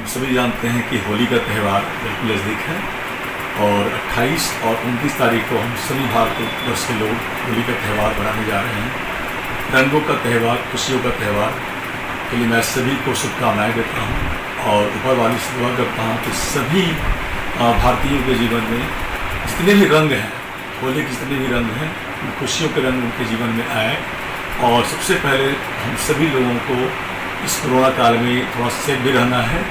सभी जानते हैं कि होली का त्यौहार बिल्कुल नज़दीक है और 28 और 29 तारीख को हम सभी भारतवर्ष के लोग होली का त्यौहार मनाने जा रहे हैं। रंगों का त्यौहार, खुशियों का त्यौहार के लिए मैं सभी को शुभकामनाएं देता हूं और ऊपर वाली से दुआ करता हूं कि सभी भारतीयों के जीवन में जितने भी रंग हैं, होली के जितने भी रंग हैं, खुशियों के रंग उनके जीवन में आए। और सबसे पहले हम सभी लोगों को इस कोरोना काल में थोड़ा सेफ भी रहना है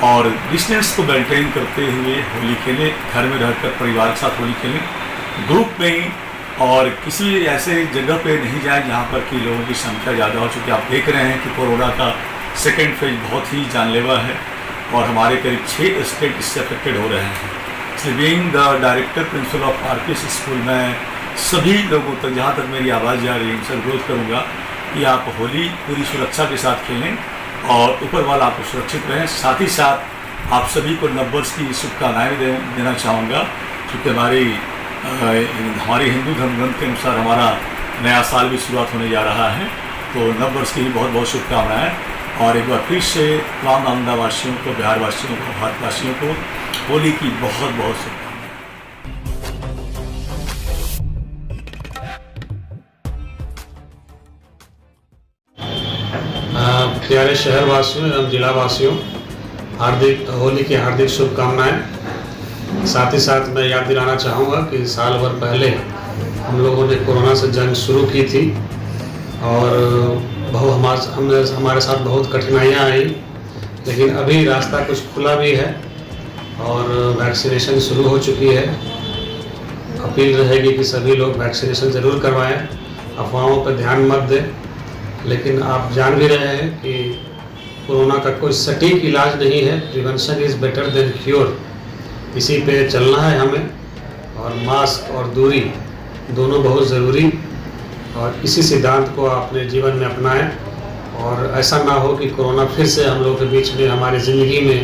और डिस्टेंस को मेंटेन करते हुए होली खेलें। घर में रहकर परिवार के साथ होली खेलें, ग्रुप में, और किसी ऐसे जगह पे नहीं जाएं जहां पर कि लोगों की संख्या ज़्यादा हो। चूँकि आप देख रहे हैं कि कोरोना का सेकेंड फेज बहुत ही जानलेवा है और हमारे करीब 6 स्टेट इससे अफेक्टेड हो रहे हैं। इसलिए being the director principle of RPS school, मैं सभी लोगों तक, जहाँ तक मेरी आवाज़ जा रही है, उनसे अनुरोध करूँगा कि आप होली पूरी सुरक्षा के साथ खेलें और ऊपर वाला आपको सुरक्षित रहें। साथ ही साथ आप सभी को नववर्ष की शुभकामनाएं देना चाहूँगा, क्योंकि हमारे हिंदू धर्म ग्रंथ के अनुसार हमारा नया साल भी शुरुआत होने जा रहा है। तो नववर्ष की भी बहुत बहुत शुभकामनाएं और एक बार फिर से तमाम नालंदा-वासियों को, बिहार-वासियों को, भारतवासियों को होली की बहुत बहुत शुभकामनाएं। प्यारे शहरवासियों एवं जिलावासियों, होली की हार्दिक शुभकामनाएं। साथ ही साथ मैं याद दिलाना चाहूँगा कि साल भर पहले हम लोगों ने कोरोना से जंग शुरू की थी और हमारे साथ बहुत कठिनाइयाँ आई, लेकिन अभी रास्ता कुछ खुला भी है और वैक्सीनेशन शुरू हो चुकी है। अपील रहेगी कि सभी लोग वैक्सीनेशन ज़रूर करवाएं, अफवाहों पर ध्यान मत दें। लेकिन आप जान भी रहे हैं कि कोरोना का कोई सटीक इलाज नहीं है। Prevention is better than cure. इसी पे चलना है हमें और मास्क और दूरी दोनों बहुत ज़रूरी, और इसी सिद्धांत को अपने जीवन में अपनाएं और ऐसा ना हो कि कोरोना फिर से हम लोगों के बीच में, हमारी ज़िंदगी में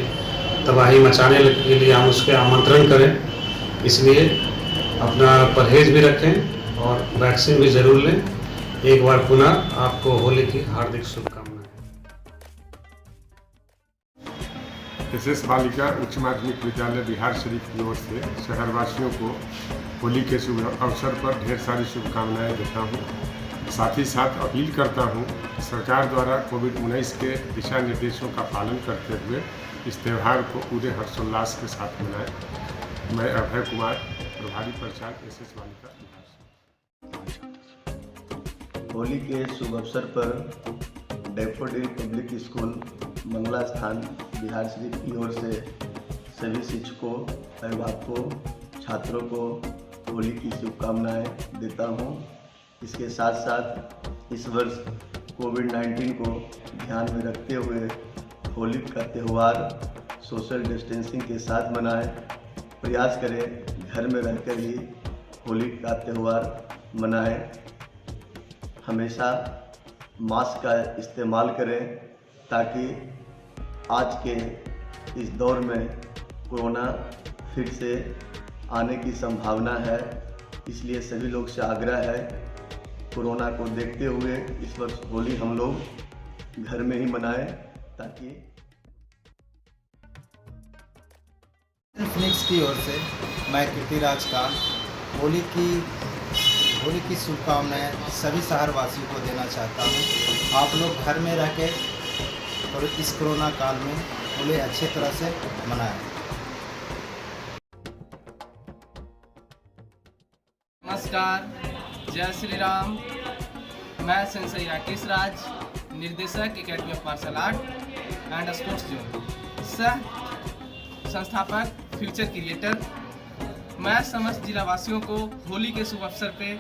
तबाही मचाने के लिए हम उसके आमंत्रण करें। इसलिए अपना परहेज़ भी रखें और वैक्सीन भी ज़रूर लें। एक बार पुनः आपको होली की हार्दिक शुभकामनाएं। एसएस बालिका उच्च माध्यमिक विद्यालय बिहार शरीफ की ओर से शहरवासियों को होली के शुभ अवसर पर ढेर सारी शुभकामनाएं देता हूं। साथ ही साथ अपील करता हूं, सरकार द्वारा कोविड-19 के दिशा निर्देशों का पालन करते हुए इस त्यौहार को पूरे हर्षोल्लास के साथ मनाएं। मैं अभय कुमार, प्रभारी प्रचारक एसएस बालिका बिहार। होली के शुभ अवसर पर डैफोडिल पब्लिक स्कूल मंगला स्थान बिहार शरीफ की ओर से सभी शिक्षकों, अभिभावकों, छात्रों को होली की शुभकामनाएं देता हूं। इसके साथ साथ इस वर्ष कोविड-19 को ध्यान में रखते हुए होली का त्यौहार सोशल डिस्टेंसिंग के साथ मनाएं। प्रयास करें घर में रहकर ही होली का त्यौहार मनाएं। हमेशा मास्क का इस्तेमाल करें ताकि आज के इस दौर में कोरोना फिर से आने की संभावना है। इसलिए सभी लोग से आग्रह है, कोरोना को देखते हुए इस वर्ष होली हम लोग घर में ही मनाएं ताकि। फिनिक्स की ओर से मैं कीर्तिराज का होली की शुभकामनाएं सभी शहरवासियों को देना चाहता हूं। आप लोग घर में रह के और इस कोरोना काल में होली अच्छी तरह से मनाएं। नमस्कार, जय श्री राम। मैं सेंसई राकेश राज, निर्देशक academy of martial art and sports zone, सह संस्थापक फ्यूचर क्रिएटर। मैं समस्त जिलावासियों को होली के शुभ अवसर पे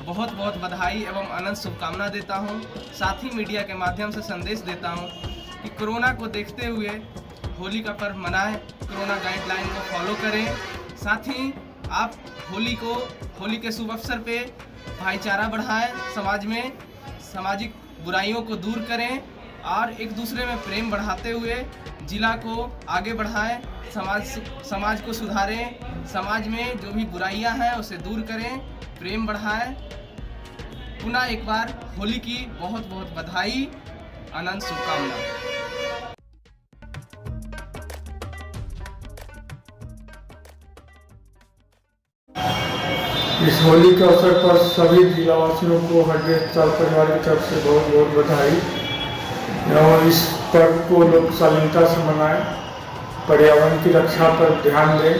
बहुत बहुत बधाई एवं अनंत शुभकामना देता हूं। साथ ही मीडिया के माध्यम से संदेश देता हूं कि कोरोना को देखते हुए होली का पर्व मनाएं, कोरोना गाइडलाइन को फॉलो करें। साथ ही आप होली के शुभ अवसर पे भाईचारा बढ़ाएं, समाज में सामाजिक बुराइयों को दूर करें और एक दूसरे में प्रेम बढ़ाते हुए जिला को आगे बढ़ाएं, समाज को सुधारें, समाज में जो भी बुराइयां हैं उसे दूर करें, प्रेम बढ़ाएं। पुनः एक बार होली की बहुत बहुत बधाई, अनंत शुभकामनाएं। इस होली के अवसर पर सभी जिलावासियों को हरदेव ताल परिवार की तरफ से बहुत बहुत बधाई। और इस पर्व को लोग शालीनता से मनाएं, पर्यावरण की रक्षा पर ध्यान दें,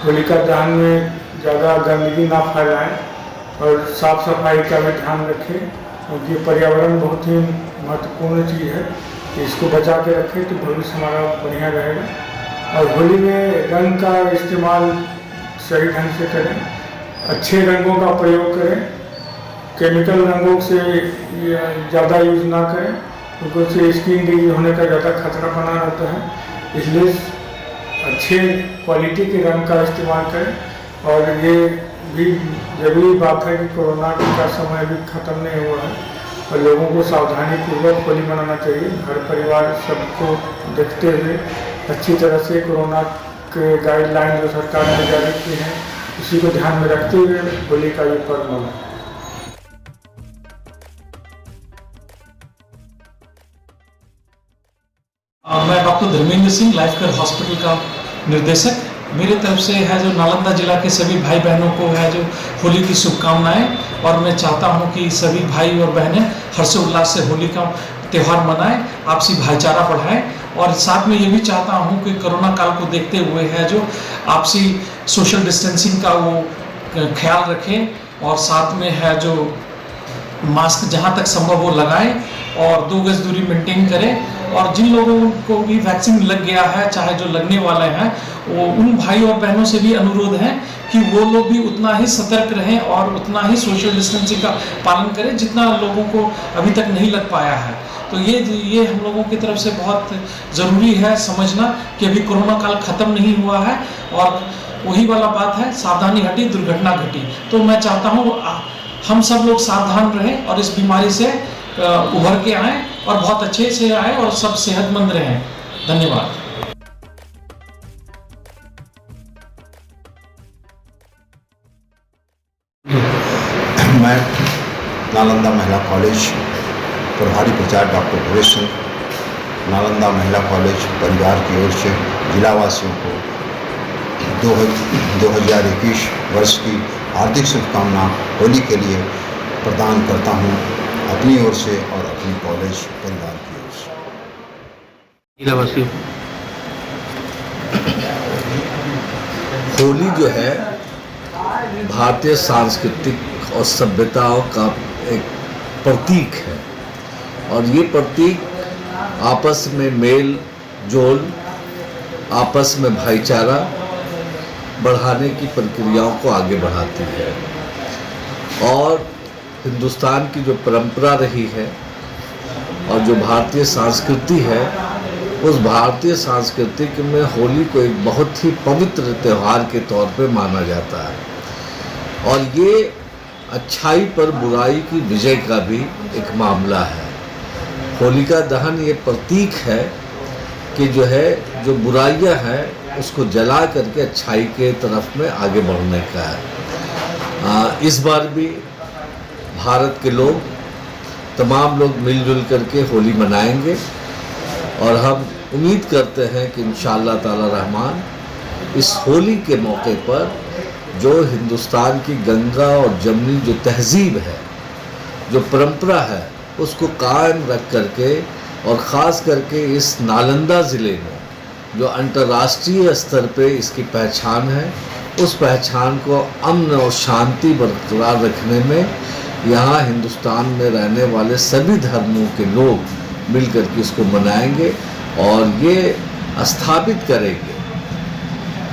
होलिका दहन में ज़्यादा गंदगी ना फैलाएं और साफ सफाई का भी ध्यान रखें, क्योंकि पर्यावरण बहुत ही महत्वपूर्ण चीज़ है। इसको बचा के रखें तो भविष्य हमारा बढ़िया रहेगा। और होली में रंग का इस्तेमाल सही ढंग से करें, अच्छे रंगों का प्रयोग करें, केमिकल रंगों से ज़्यादा यूज ना करें, क्योंकि उससे स्किन डिजीज होने का ज़्यादा खतरा बना रहता है। इसलिए अच्छे क्वालिटी के रंग का इस्तेमाल करें। और ये भी ज़रूरी बात है कि कोरोना का समय भी ख़त्म नहीं हुआ है और लोगों को सावधानी पूर्वक होली मनाना चाहिए। घर परिवार सबको देखते हुए अच्छी तरह से कोरोना के गाइडलाइन जो सरकार ने जारी की हैं उसी को ध्यान में रखते हुए होली का ये पर्व मनाएं। मैं doctor Dharmendra Singh life care hospital का निर्देशक। मेरे तरफ से है जो नालंदा जिला के सभी भाई बहनों को है जो होली की शुभकामनाएं। और मैं चाहता हूं कि सभी भाई और बहनें हर्षोल्लास से होली का त्यौहार मनाएं, आपसी भाईचारा बढ़ाएं। और साथ में ये भी चाहता हूं कि कोरोना काल को देखते हुए है जो आपसी सोशल डिस्टेंसिंग का वो ख्याल रखें और साथ में है जो मास्क जहां तक संभव हो लगाएं और 2 गज दूरी मेंटेन करें। और जिन लोगों को भी वैक्सीन लग गया है, चाहे जो लगने वाले हैं, वो उन भाई और बहनों से भी अनुरोध है कि वो लोग भी उतना ही सतर्क रहें और उतना ही सोशल डिस्टेंसिंग का पालन करें जितना लोगों को अभी तक नहीं लग पाया है। तो ये हम लोगों की तरफ से बहुत ज़रूरी है समझना कि अभी कोरोना काल ख़त्म नहीं हुआ है और वही वाला बात है, सावधानी हटी दुर्घटना घटी। तो मैं चाहता हूँ हम सब लोग सावधान रहें और इस बीमारी से उभर के आएँ और बहुत अच्छे से आए और सब सेहतमंद रहें। धन्यवाद। मैं नालंदा महिला कॉलेज प्रभारी प्राचार्य डॉक्टर भवेश सिंह, नालंदा महिला कॉलेज परिवार की ओर से जिलावासियों को 2021 वर्ष की हार्दिक शुभकामना होली के लिए प्रदान करता हूं, अपनी ओर से और अपनी कॉलेज परिवार की ओर से। जिलावासियों होली जो है भारतीय सांस्कृतिक और सभ्यताओं का एक प्रतीक है और ये प्रतीक आपस में मेल जोल, आपस में भाईचारा बढ़ाने की प्रक्रियाओं को आगे बढ़ाती है। और हिंदुस्तान की जो परंपरा रही है और जो भारतीय संस्कृति है, उस भारतीय संस्कृति में होली को एक बहुत ही पवित्र त्यौहार के तौर पे माना जाता है। और ये अच्छाई पर बुराई की विजय का भी एक मामला है। होलिका दहन ये प्रतीक है कि जो है जो बुराइयां हैं उसको जला करके अच्छाई के तरफ में आगे बढ़ने का है। इस बार भी भारत के लोग तमाम लोग मिलजुल करके होली मनाएंगे और हम उम्मीद करते हैं कि इंशाअल्लाह ताला रहमान इस होली के मौके पर जो हिंदुस्तान की गंगा और जमुनी जो तहजीब है, जो परंपरा है, उसको कायम रख करके और ख़ास करके इस नालंदा ज़िले में जो अंतर्राष्ट्रीय स्तर पे इसकी पहचान है, उस पहचान को अमन और शांति बरकरार रखने में यहाँ हिंदुस्तान में रहने वाले सभी धर्मों के लोग मिलकर के इसको मनाएंगे और ये स्थापित करेंगे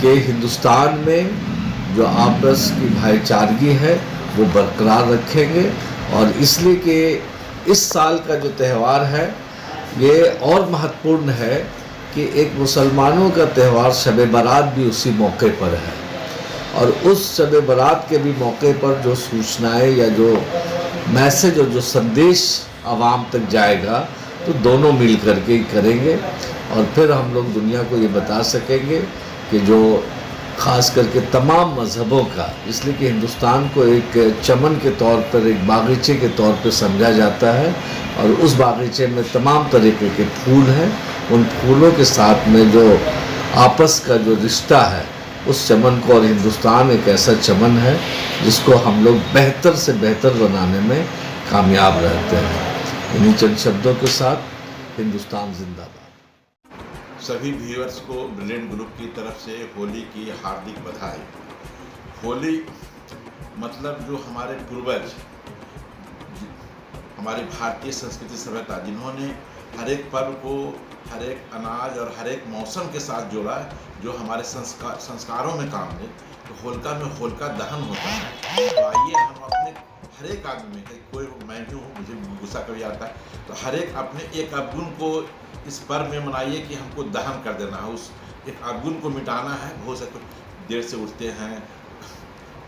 कि हिंदुस्तान में जो आपस की भाईचारगी है वो बरकरार रखेंगे। और इसलिए कि इस साल का जो त्यौहार है ये और महत्वपूर्ण है कि एक मुसलमानों का त्यौहार शब बारात भी उसी मौके पर है और उस शब बारात के भी मौके पर जो सूचनाएं या जो मैसेज और जो संदेश आवाम तक जाएगा तो दोनों मिल करके ही करेंगे और फिर हम लोग दुनिया को ये बता सकेंगे कि जो ख़ास करके तमाम मज़हबों का, इसलिए कि हिंदुस्तान को एक चमन के तौर पर, एक बागीचे के तौर पर समझा जाता है और उस बागीचे में तमाम तरीके के फूल हैं। उन फूलों के साथ में जो आपस का जो रिश्ता है उस चमन को, और हिंदुस्तान एक ऐसा चमन है जिसको हम लोग बेहतर से बेहतर बनाने में कामयाब रहते हैं। इन्हीं चंद शब्दों के साथ हिंदुस्तान जिंदाबाद। सभी व्यूअर्स को ब्रिलियंट ग्रुप की तरफ से होली की हार्दिक बधाई। होली मतलब जो हमारे पूर्वज, हमारी भारतीय संस्कृति सभ्यता, जिन्होंने हर एक पर्व को हर एक अनाज और हर एक मौसम के साथ जोड़ा है, जो हमारे संस्कारों में काम है। तो होलिका में होलिका दहन होता है। तो आइए हम अपने हर एक आदमी में, कोई मैं भी हूँ, मुझे गुस्सा कभी आता है, तो हर एक अपने एक अवगुण को इस पर्व में मनाइए कि हमको दहन कर देना है, उस एक अवगुण को मिटाना है। हो सके देर से उठते हैं,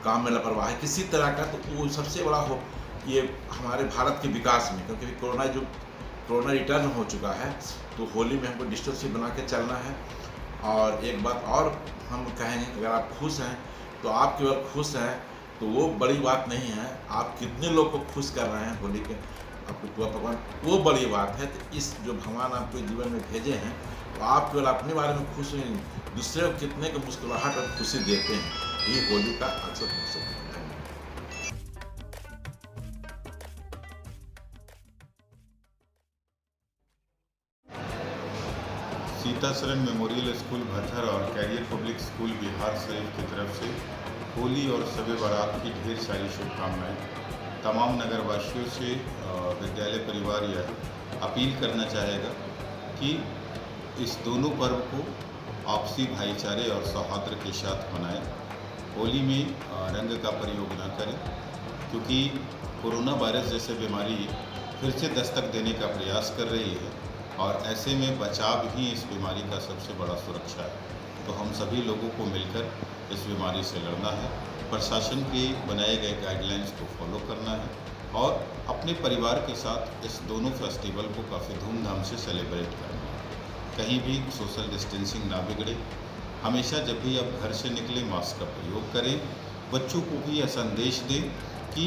काम में लापरवाही किसी तरह का, तो वो सबसे बड़ा हो ये हमारे भारत के विकास में, क्योंकि कोरोना रिटर्न हो चुका है, तो होली में हमको डिस्टेंस बना के चलना है। और एक बात और हम कहेंगे, अगर आप खुश हैं तो आप केवल खुश हैं तो वो बड़ी बात नहीं है, आप कितने लोग को खुश कर रहे हैं होली के आपको पुआ पकवान, वो बड़ी बात है। तो इस जो भगवान आपको जीवन में भेजे हैं, तो आप केवल अपने बारे में खुश हैं, दूसरे को कितने को मुस्कुराहट और खुशी देते हैं, ये होली का अक्सर मकसद है। सीताशरण मेमोरियल स्कूल भथर और career public school Bihar Sharif की तरफ से होली और शब बारात की ढेर सारी शुभकामनाएं। तमाम नगरवासियों से विद्यालय परिवार यह अपील करना चाहेगा कि इस दोनों पर्व को आपसी भाईचारे और सौहार्द के साथ मनाएं। होली में रंग का प्रयोग न करें, क्योंकि कोरोना वायरस जैसे बीमारी फिर से दस्तक देने का प्रयास कर रही है, और ऐसे में बचाव ही इस बीमारी का सबसे बड़ा सुरक्षा है। तो हम सभी लोगों को मिलकर इस बीमारी से लड़ना है, प्रशासन के बनाए गए गाइडलाइंस को फॉलो करना है, और अपने परिवार के साथ इस दोनों फेस्टिवल को काफ़ी धूमधाम से सेलिब्रेट करना है। कहीं भी सोशल डिस्टेंसिंग ना बिगड़े। हमेशा जब भी आप घर से निकलें मास्क का प्रयोग करें। बच्चों को भी यह संदेश दें कि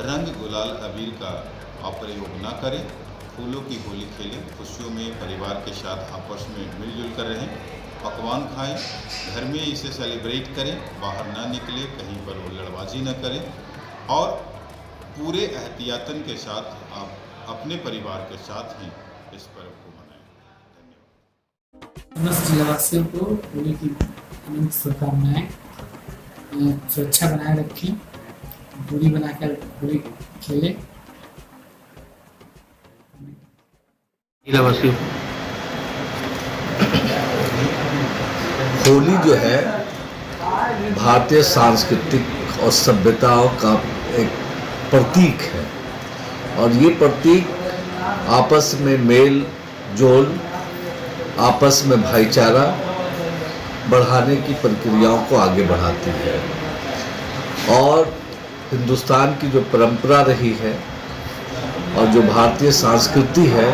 रंग गुलाल अबीर का आप प्रयोग ना करें, फूलों की होली खेलें, खुशियों में परिवार के साथ आपस में मिलजुल कर रहें, पकवान खाएं, घर में इसे सेलिब्रेट करें, बाहर ना निकलें, कहीं पर हुल्लड़बाजी न करें, और पूरे एहतियातन के साथ आप अपने परिवार के साथ ही इस पर्व को मनाएं। धन्यवाद। समस्त जिलावासियों को होली की अनंत शुभकामनाएं। सुरक्षा बनाए रखें, दूरी बनाकर होली खेलें। जिलावासियों होली जो है भारतीय सांस्कृतिक और सभ्यताओं का एक प्रतीक है, और ये प्रतीक आपस में मेल जोल, आपस में भाईचारा बढ़ाने की प्रक्रियाओं को आगे बढ़ाती है। और हिंदुस्तान की जो परंपरा रही है और जो भारतीय संस्कृति है,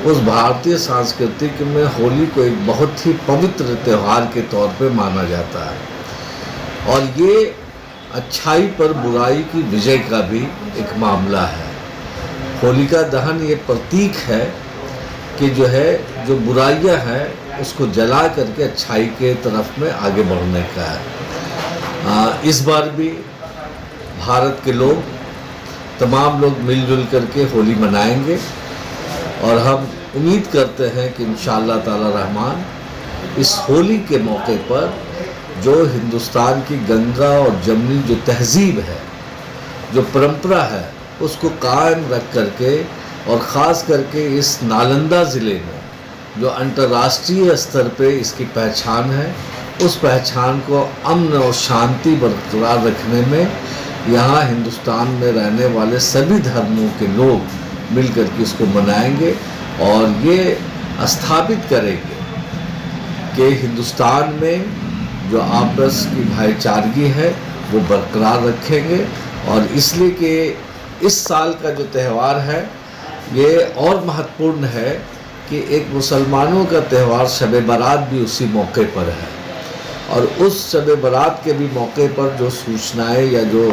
उस भारतीय संस्कृति में होली को एक बहुत ही पवित्र त्यौहार के तौर पे माना जाता है, और ये अच्छाई पर बुराई की विजय का भी एक मामला है। होलिका दहन ये प्रतीक है कि जो बुराइयां हैं उसको जला करके अच्छाई के तरफ में आगे बढ़ने का है। इस बार भी भारत के लोग, तमाम लोग मिलजुल करके होली मनाएंगे, और हम उम्मीद करते हैं कि इंशाअल्लाह ताला रहमान इस होली के मौके पर जो हिंदुस्तान की गंगा और जमुनी जो तहजीब है, जो परंपरा है, उसको कायम रख करके, और ख़ास करके इस नालंदा ज़िले में जो अंतर्राष्ट्रीय स्तर पे इसकी पहचान है, उस पहचान को अमन और शांति बरकरार रखने में यहाँ हिंदुस्तान में रहने वाले सभी धर्मों के लोग मिलकर के इसको मनाएंगे, और ये स्थापित करेंगे कि हिंदुस्तान में जो आपस की भाईचारगी है वो बरकरार रखेंगे। और इसलिए कि इस साल का जो त्यौहार है ये और महत्वपूर्ण है कि एक मुसलमानों का त्यौहार शब बारात भी उसी मौके पर है, और उस शब बारात के भी मौके पर जो सूचनाएं या जो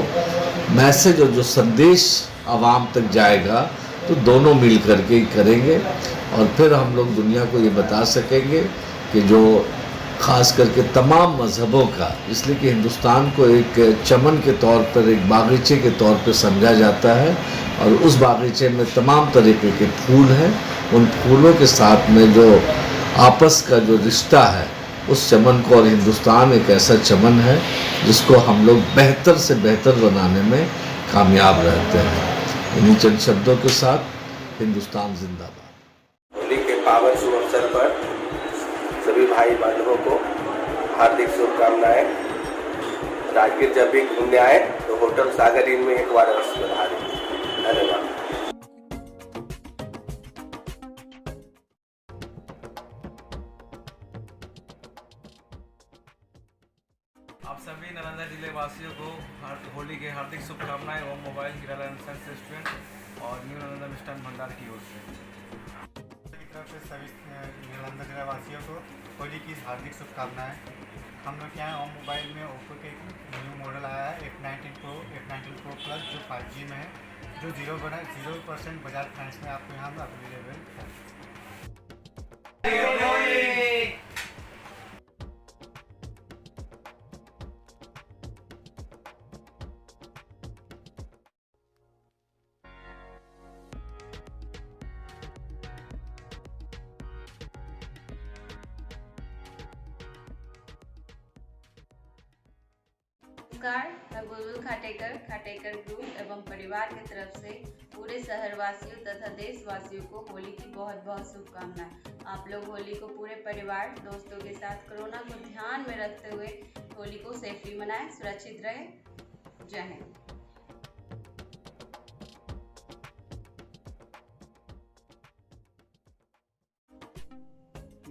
मैसेज और जो संदेश आवाम तक जाएगा, तो दोनों मिल करके ही करेंगे, और फिर हम लोग दुनिया को ये बता सकेंगे कि जो खास करके तमाम मज़हबों का, इसलिए कि हिंदुस्तान को एक चमन के तौर पर, एक बागीचे के तौर पर समझा जाता है और उस बागीचे में तमाम तरीके के फूल हैं। उन फूलों के साथ में जो आपस का जो रिश्ता है उस चमन को, और हिंदुस्तान एक ऐसा चमन है जिसको हम लोग बेहतर से बेहतर बनाने में कामयाब रहते हैं। इन्हीं चंद शब्दों के साथ हिंदुस्तान जिंदाबाद। होली के पावन शुभ अवसर पर सभी भाई बहनों को हार्दिक शुभकामनाएं। राजगीर जब भी घूमने आए तो होटल सागर इन में एक बार अवश्य पधारें। धन्यवाद। आप सभी नालंदा जिले वासियों को होली के हार्दिक शुभकामनाएं ओम मोबाइल किराना एंड सन्स रेस्टोरेंट और न्यू नालंदा मिष्ठान भंडार की ओर से। की तरफ से सभी नालंदा जिला वासियों को होली की हार्दिक शुभकामनाएं। हम लोग यहाँ ओम मोबाइल में ओप्पो के न्यू मॉडल आया है F19 Pro प्लस जो 5G में है, जो 0% बजाज फाइनेंस में आपको यहाँ अवेलेबल है। नमस्कार, मैं बुलबुल खाटेकर ग्रुप एवं परिवार की तरफ से पूरे शहरवासियों तथा देशवासियों को होली की बहुत बहुत शुभकामनाएं। आप लोग होली को पूरे परिवार दोस्तों के साथ कोरोना को ध्यान में रखते हुए होली को सेफली मनाएं, सुरक्षित रहें। जय हिंद।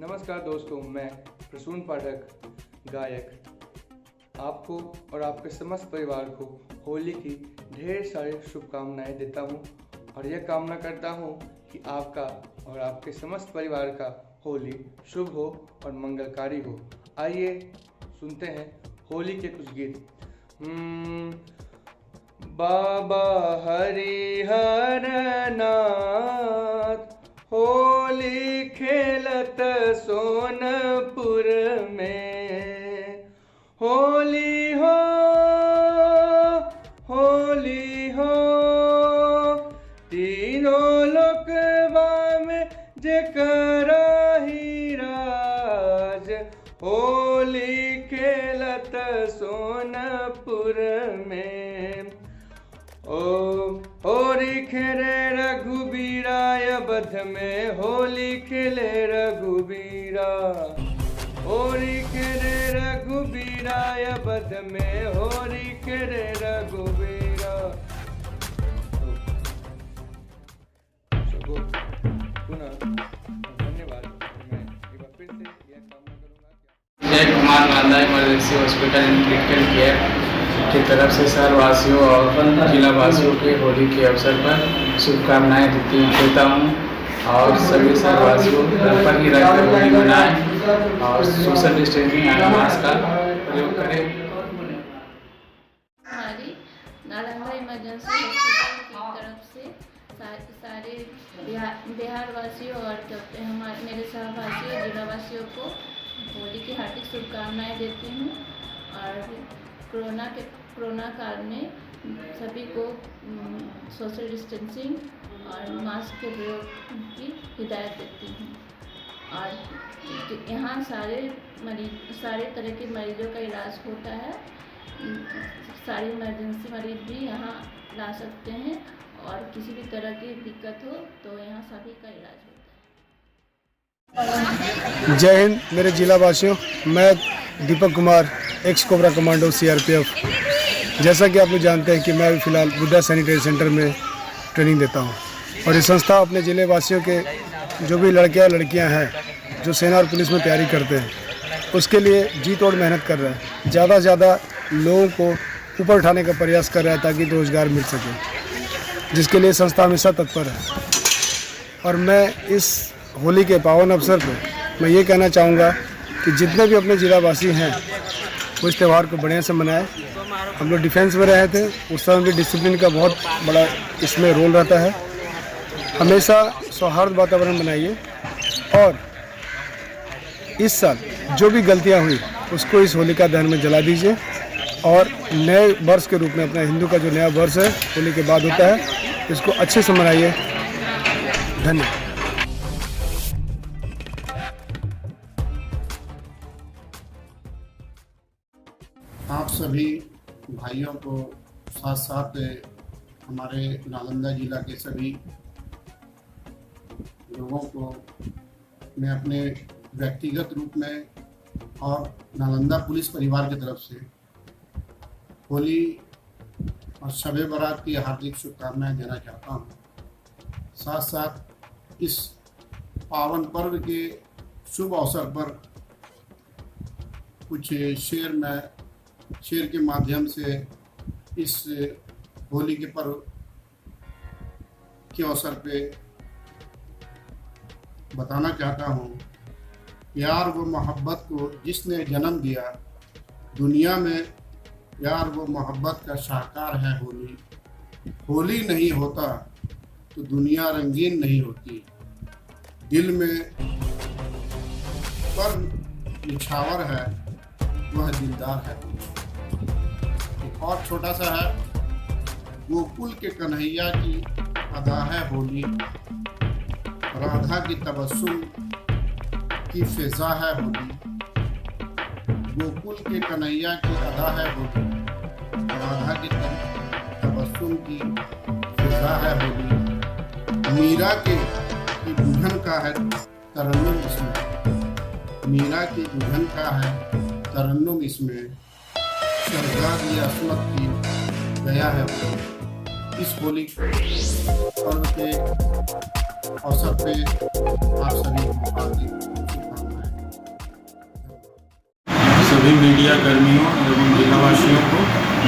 नमस्कार दोस्तों, मैं प्रसून पाठक गायक आपको और आपके समस्त परिवार को होली की ढेर सारी शुभकामनाएं देता हूं और यह कामना करता हूं कि आपका और आपके समस्त परिवार का होली शुभ हो और मंगलकारी हो। आइए सुनते हैं होली के कुछ गीत। बाबा हरिहर नाथ होली खेलत सोनपुर में, होली हो होली हो, तीनों लोकवा में जेकरा ही राज, होली खेलत सोनपुर में। होली खेले रघुबीरा बध में, होली खेले रघुबीरा, होली खेले रघुबीरा बध में, होली खेले रघुबीरा। धन्यवाद। मैं एक बार फिर से यह कामना करूँगा। जय Kumar Nalanda emergency hospital and critical care की तरफ से शहरवासियों और जिलावासियों के होली के अवसर पर शुभकामनाएं देता हूँ और सभी शहरवासियों घर पर ही रहकर होली मनाएं और सोशल डिस्टेंसिंग एंड मास्क का प्रयोग करें। हमारी नालंदा इमरजेंसी हॉस्पिटल की तरफ से सारे बिहार वासियों और हमारे मेरे सहवासियों जिलावासियों को होली की हार्दिक शुभकामनाएं देती हूँ और कोरोना काल में सभी को सोशल डिस्टेंसिंग और मास्क के प्रयोग की हिदायत देती हूँ। और यहाँ सारे तरह के मरीजों का इलाज होता है। सारे इमरजेंसी मरीज भी यहाँ ला सकते हैं और किसी भी तरह की दिक्कत हो तो यहाँ सभी का इलाज होता है। जय हिंद मेरे जिला वासियों, मैं Deepak Kumar ex cobra commando CRPF। जैसा कि आप लोग जानते हैं कि मैं फ़िलहाल बुद्धा सैनिटरी सेंटर में ट्रेनिंग देता हूं और ये संस्था अपने ज़िले वासियों के जो भी लड़कियां हैं जो सेना और पुलिस में तैयारी करते हैं उसके लिए जी तोड़ मेहनत कर रहा है। ज़्यादा से ज़्यादा लोगों को ऊपर उठाने का प्रयास कर रहा है ताकि रोज़गार मिल सके, जिसके लिए संस्था हमेशा तत्पर है। और मैं इस होली के पावन अवसर पर मैं ये कहना चाहूँगा कि जितने भी अपने ज़िलावासी हैं वो इस त्यौहार को बढ़िया से मनाएं। हम लोग डिफेंस में रहे थे, उस समय भी डिसिप्लिन का बहुत बड़ा इसमें रोल रहता है। हमेशा सौहार्द वातावरण बनाइए और इस साल जो भी गलतियां हुई उसको इस होलिका दहन में जला दीजिए और नए वर्ष के रूप में अपना हिंदू का जो नया वर्ष है होली के बाद होता है, इसको अच्छे से मनाइए। धन्यवाद। आप सभी भाइयों को साथ साथ हमारे नालंदा जिला के सभी लोगों को मैं अपने व्यक्तिगत रूप में और नालंदा पुलिस परिवार की तरफ से होली और शब बारात की हार्दिक शुभकामनाएं देना चाहता हूं। साथ साथ इस पावन पर्व के शुभ अवसर पर कुछ शेर के माध्यम से इस होली के पर्व के अवसर पे बताना चाहता हूँ। प्यार व मोहब्बत को जिसने जन्म दिया, दुनिया में प्यार व मोहब्बत का शाहकार है होली। होली नहीं होता तो दुनिया रंगीन नहीं होती। दिल में पर निछावर है वह दिलदार है। एक और छोटा सा है, गोकुल के कन्हैया की अदा है होली, राधा की तबस्सुम की फिजा है होली। गोकुल के कन्हैया की अदा है होली, राधा की तबस्सुम की फिजा है होली। मीरा की दुल्हन का है तरन्नुम इसमें, मीरा की दुल्हन का है तरन्नुम इसमें। शहजादी असमत की गया है होली। इस होली पर्व के अवसर पे आप सभी को हार्दिक शुभकामनाएं। सभी मीडिया कर्मियों एवं जिलावासियों को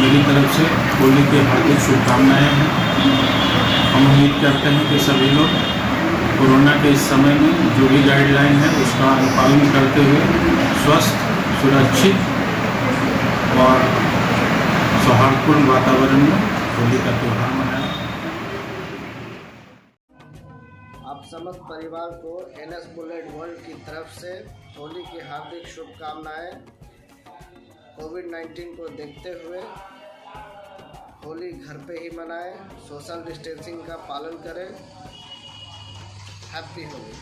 मेरी तरफ से होली की हार्दिक शुभकामनाएं हैं। हम उम्मीद करते हैं कि सभी लोग कोरोना के इस समय में जो भी गाइडलाइन है उसका अनुपालन करते हुए स्वस्थ, सुरक्षित और सौहार्दपूर्ण वातावरण में होली का त्यौहार मनाएं। आप समस्त परिवार को NS बुलेट वर्ल्ड की तरफ से होली की हार्दिक शुभकामनाएं। कोविड-19 को देखते हुए होली घर पे ही मनाएं, सोशल डिस्टेंसिंग का पालन करें। हैप्पी होली।